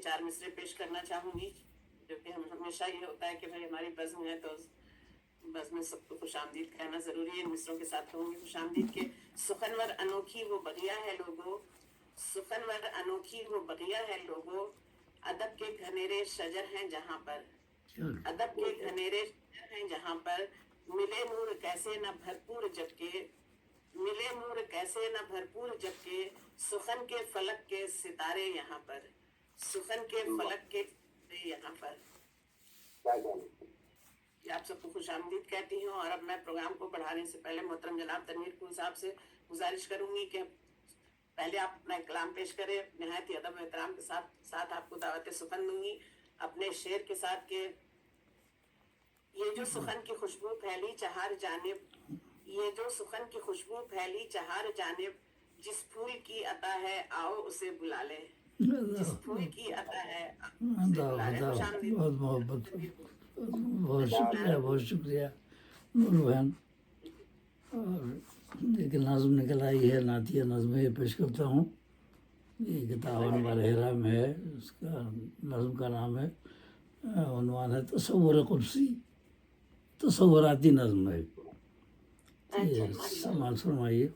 4 مصرے پیش کرنا چاہوں گی، جو کہ ہمیشہ یہ ہوتا ہے کہ بھائی ہماری بزم ہے تو بزم میں سب کو خوش آمدید کہنا ضروری ہے. ان مصروں کے ساتھ کہوں گی خوش آمدید کے. سخنور انوکھی وہ بغیہ ہے لوگو، سخنور انوکھی وہ بغیہ ہے لوگو، ادب کے گھنیرے شجر ہیں جہاں پر، ادب کے گھنیرے شجر ہیں جہاں پر، ملے نور کیسے نہ بھرپور جبکہ، ملے نور کیسے نہ بھرپور جبکہ، سخن کے فلک کے ستارے یہاں پر، سخن کے فلک کے ستارے یہاں پر. آپ سب کو خوش آمدید کہتی ہوں. اور اب میں پروگرام کو بڑھانے سے پہلے محترم جناب تنویر کو صاحب سے گزارش کروں گی کہ پہلے آپ اپنا کلام پیش کریں. نہایت ہی ادب و احترام کے ساتھ آپ کو دعوت سخن دوں گی اپنے شعر کے ساتھ کہ یہ جو سخن کی خوشبو پھیلی چہار جانب، یہ جو سخن کی خوشبو پھیلی چہار جانب، جس پھول کی عطا ہے آؤ اسے بلا لے، جس پھول کی عطا ہے آؤ اسے بلا لے. خوش آمدید. بہت محبت، بہت شکریہ، بہت شکریہ نور بہن. اور ایک نظم نکل آئی ہے، نعتیہ نظم یہ پیش کرتا ہوں. یہ کتاب برحرہ میں ہے، اس کا نظم کا نام ہے، عنوان ہے تصور قدسی، تصوراتی نظم ہے. یہ سماعت فرمائیے.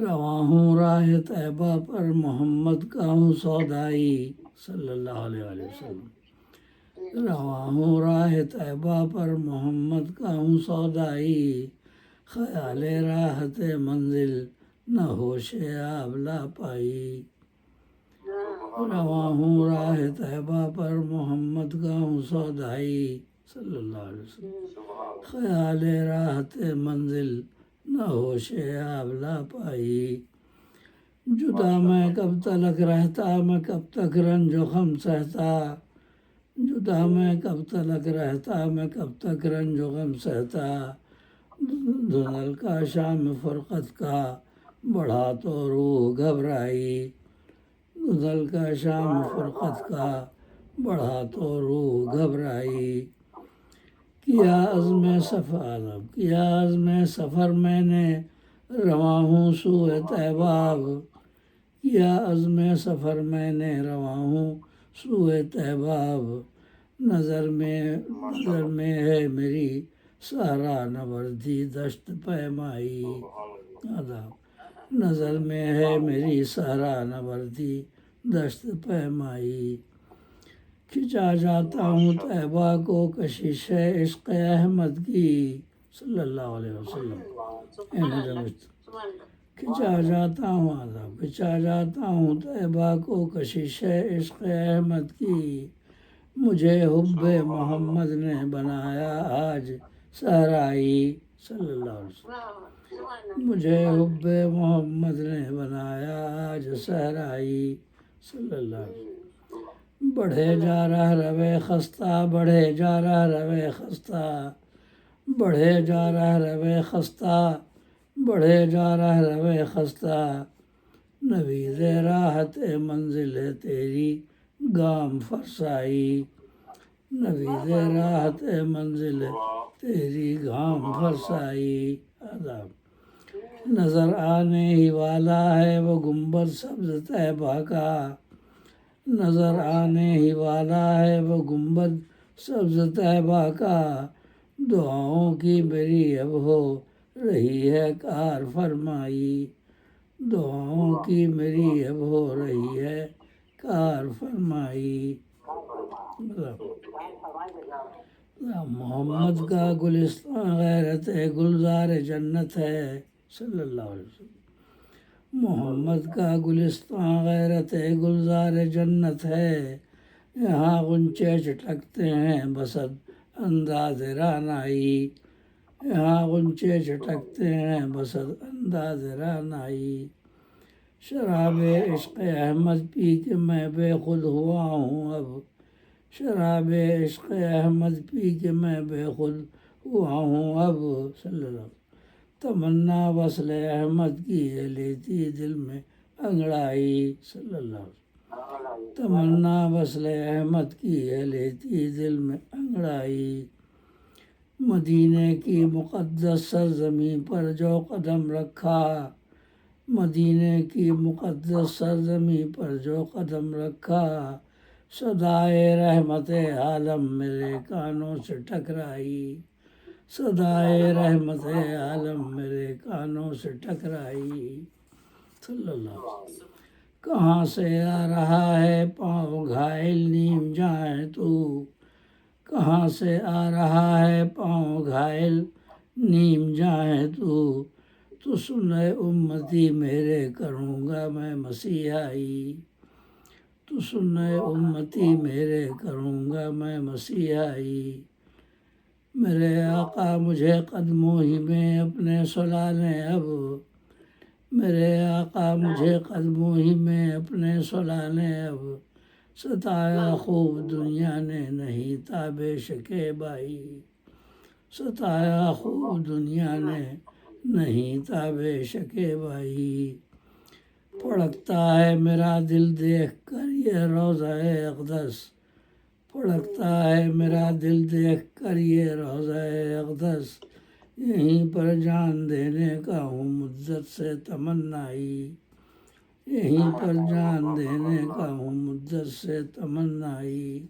رواں ہوں راہ طیبہ پر محمد کا ہوں سودائی صلی اللہ علیہ وآلہ وسلم، رواں ہوں راہ طیبہ پر محمد کا ہوں سودائی، خیال راحت منزل نہ ہوش آب لا پائی. رواں ہوں راہ طیبہ پر محمد کا ہوں سودائی صلی اللہ علیہ وسلم، خیال راحت منزل نہ ہوش آب لا پائی. جدا میں کب تلک رہتا، میں کب تک رنج و غم سہتا، جدا میں کب تلک رہتا، میں کب تک رنج و غم سہتا، دھندل کا شام فرقت کا بڑھا تو روح گھبرائی، دھندل کا شام فرقت کا بڑھا تو روح گھبرائی. کیا عزم سفر، کیا عزم سفر میں نے رواں ہوں سوئے طیبہ، کیا عزم سفر میں نے رواں ہوں سوئے طیبہ، نظر میں ہے میری صحرا نوردی دشت پیمائی. نظر میں ہے میری صحرا نوردی دشت پیمائی. کھنچا جاتا ہوں طیبہ کو کشش عشق احمد کی صلی اللہ علیہ وسلم. کھنچا جاتا ہوں عذاب، کھنچا جاتا ہوں طیبہ کو کشش عشق احمد کی، مجھے حب محمد نے بنایا آج صحرائی صلی اللہ علیہ وسلم، مجھے حب محمد نے بنایا آج صحرائی صلی اللہ علیہ وسلم. بڑھے جا رہا روے خستہ، بڑھے جا رہا روے خستہ، بڑھے جا رہا روے خستہ، بڑھے جا رہا روے خستہ، نوید راحت منزل ہے تیری گام فرسائی، نوید راحت منزل ہے تیری گام فرسائی. آداب. نظر آنے ہی والا ہے وہ گنبد سبز طیبہ کا، نظر آنے ہی والا ہے وہ گنبد سبز طیبہ کا، دعاؤں کی میری اب ہو رہی ہے کار فرمائی، دعاؤں کی میری اب ہو رہی ہے کار فرمائی. محمد کا گلستان غیرت گلزار جنت ہے صلی اللہ علیہ وسلم، محمد کا گلستان غیرت گلزار جنت ہے، یہاں غنچے چٹکتے ہیں بسد انداز رعنائی، یہاں غنچے چٹکتے ہیں بسد انداز رعنائی. شراب عشق احمد پی کے میں بے خود ہوا ہوں اب، شراب عشق احمد پی کے میں بے خود ہوا ہوں اب صلی اللہ علیہ وسلم. تمنا وصل احمد کی ہے لیتی دل میں انگڑائی صلی اللہ علیہ وسلم، تمنا وصل احمد کی ہے لیتی دل میں انگڑائی. مدینے کی مقدس سرزمین پر جو قدم رکھا، مدینے کی مقدس سرزمین پر جو قدم رکھا، صدائے رحمت عالم میرے کانوں سے ٹکرائی، صدائے رحمت عالم میرے کانوں سے ٹکرائی، صلی اللہ علیہ وسلم۔ کہاں سے آ رہا ہے پاؤں گھائل نیم جائیں تو، کہاں سے آ رہا ہے پاؤں گھائل نیم جائیں تو سنے امتی میرے کروں گا میں مسیحائی، تو سنے امتی میرے کروں گا میں مسیحائی، میرے آقا مجھے قدموں ہی میں اپنے سلا لیں اب، میرے آقا مجھے قدموں ہی میں اپنے سلا لیں اب، ستایا خوب دنیا نے نہیں تاب شکیبائی، ستایا خوب دنیا نے نہیں تاب شکیبائی، پھڑکتا ہے میرا دل دیکھ کر یہ روضہ اقدس، پھڑکتا ہے میرا دل دیکھ کر یہ روضہ اقدس، یہیں پر جان دینے کا ہوں مدت سے تمنائی، یہیں پر جان دینے کا ہوں مدت سے تمنائی،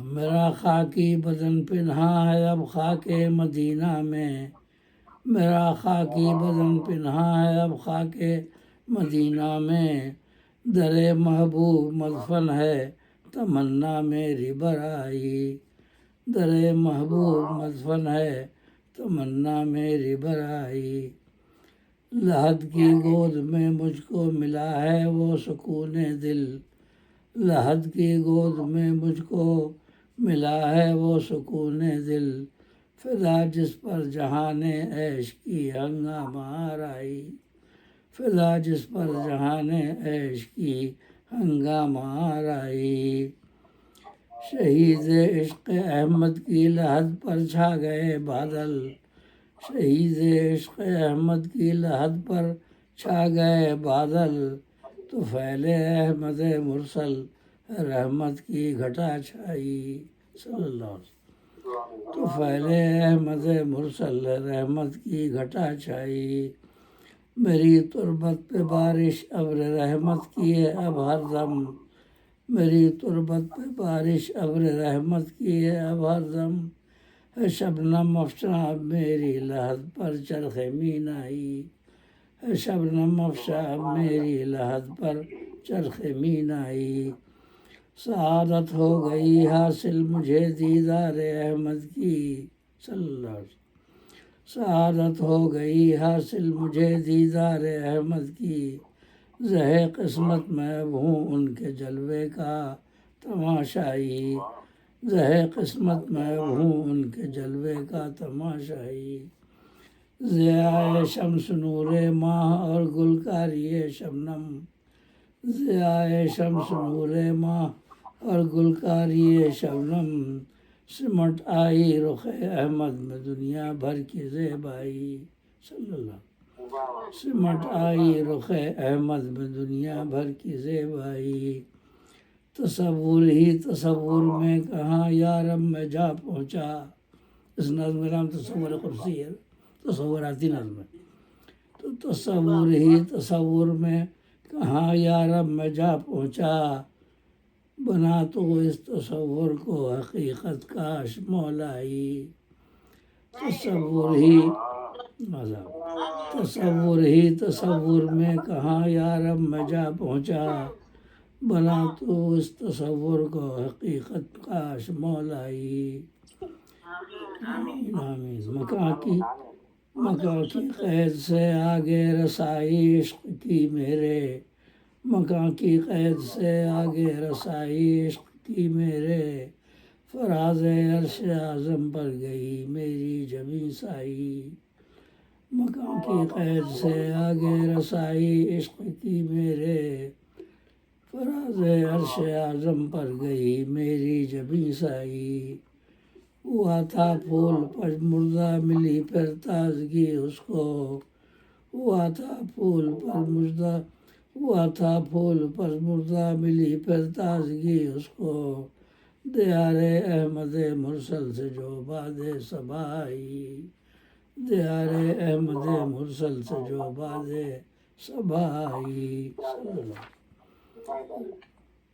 میرا خاکی بدن پنہا ہے اب خاک مدینہ میں، میرا خاکی بدن پنہا ہے اب خاک مدینہ میں، در محبوب مدفن ہے تمنا میری برائی، در محبوب مدفن ہے تمنا میری برائی، لحد کی گود میں مجھ کو ملا ہے وہ سکون دل، لحد کی گود میں مجھ کو ملا ہے وہ سکون دل، فدا جس پر جہان عیش کی ہنگامہ آرائی، فدا جس پر جہان عیش کی ہنگامہ آرائی، شہید عشق احمد کی لحد پر چھا گئے بادل، شہید عشق احمد کی لحد پر چھا گئے بادل، تو پھیلے احمد مرسل رحمت کی گھٹا چھائی، صلی اللہ علیہ وسلم، تو پھیلے احمد مرسل رحمت کی گھٹا چھائی، میری تربت پہ بارش ابر رحمت کی ہے اب ہر دم، میری تربت پہ بارش ابر رحمت کی ہے اب ہر دم، ہے شبنم افشاں اب میری لحد پر چرخ مینائی، ہے شبنم افشاں اب میری لحد پر چرخ مینائی، سعادت ہو گئی حاصل مجھے دیدار احمد کی، صلی اللہ علیہ وسلم، سعادت ہو گئی حاصل مجھے دیدار احمد کی، زہ قسمت میں اب ہوں ان کے جلوے کا تماشائی، زہ قسمت میں اب ہوں ان کے جلوے کا تماشائی، ضیاء شمس نور ماہ اور گلکاری شبنم، ضیاء شمس نور ماہ اور گلکاری شبنم، سمٹ آئی رخ احمد میں دنیا بھر کی زیبائی، صلی اللہ علیہ وسلم، سمٹ آئی رخ احمد میں دنیا بھر کی زیبائی، تصور ہی تصور میں کہاں یارب میں جا پہنچا، اس نظم کا نام تصور قدسی ہے، تصوراتی نظم ہے، تو تصور ہی تصور میں کہاں یارب میں جا پہنچا، بنا تو اس تصور کو حقیقت کاش مولائی، تصور ہی تصور ہی تصور میں کہاں یارب میں جا پہنچا، بنا تو اس تصور کو حقیقت کاش مولائی، آمین، مکاں کی قید سے آگے رسائی عشق کی میرے، مکاں کی قید سے آگے رسائی عشق کی میرے، فراز عرش اعظم پر گئی میری جبیں سائی، مکاں کی قید سے آگے رسائی عشق کی میرے، فراز عرش اعظم پر گئی میری جبیں سائی، ہوا تھا پھول پر مردہ ملی پھر تازگی اس کو، ہوا تھا پھول پر مردہ، ہوا تھا پھول پر مردہ ملی پھر تازگی اس کو، دیار احمد مرسل سے جو باد صبا آئی، دیار احمد مرسل سے جو باز صبائی صلی اللہ.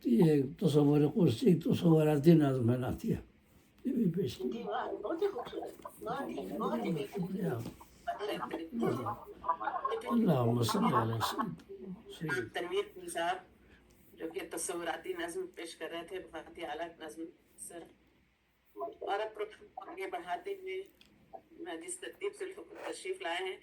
یہ تصور قرصی تصوراتی نظم ہے نعتیہ، یہ بھی پیش کی. جی واہ، بہت ہی خوبصورت، بہت ہی شکریہ. بہترین. اللہم صلی علی سید. تنویر پیر صاحب جو کہ تصوراتی نظم پیش کر رہے تھے، بہت ہی اعلیٰ نظم سر. اور اب پروگرام کو آگے بڑھاتے ہوئے میں جس ترتیب سے تشریف لائے ہیں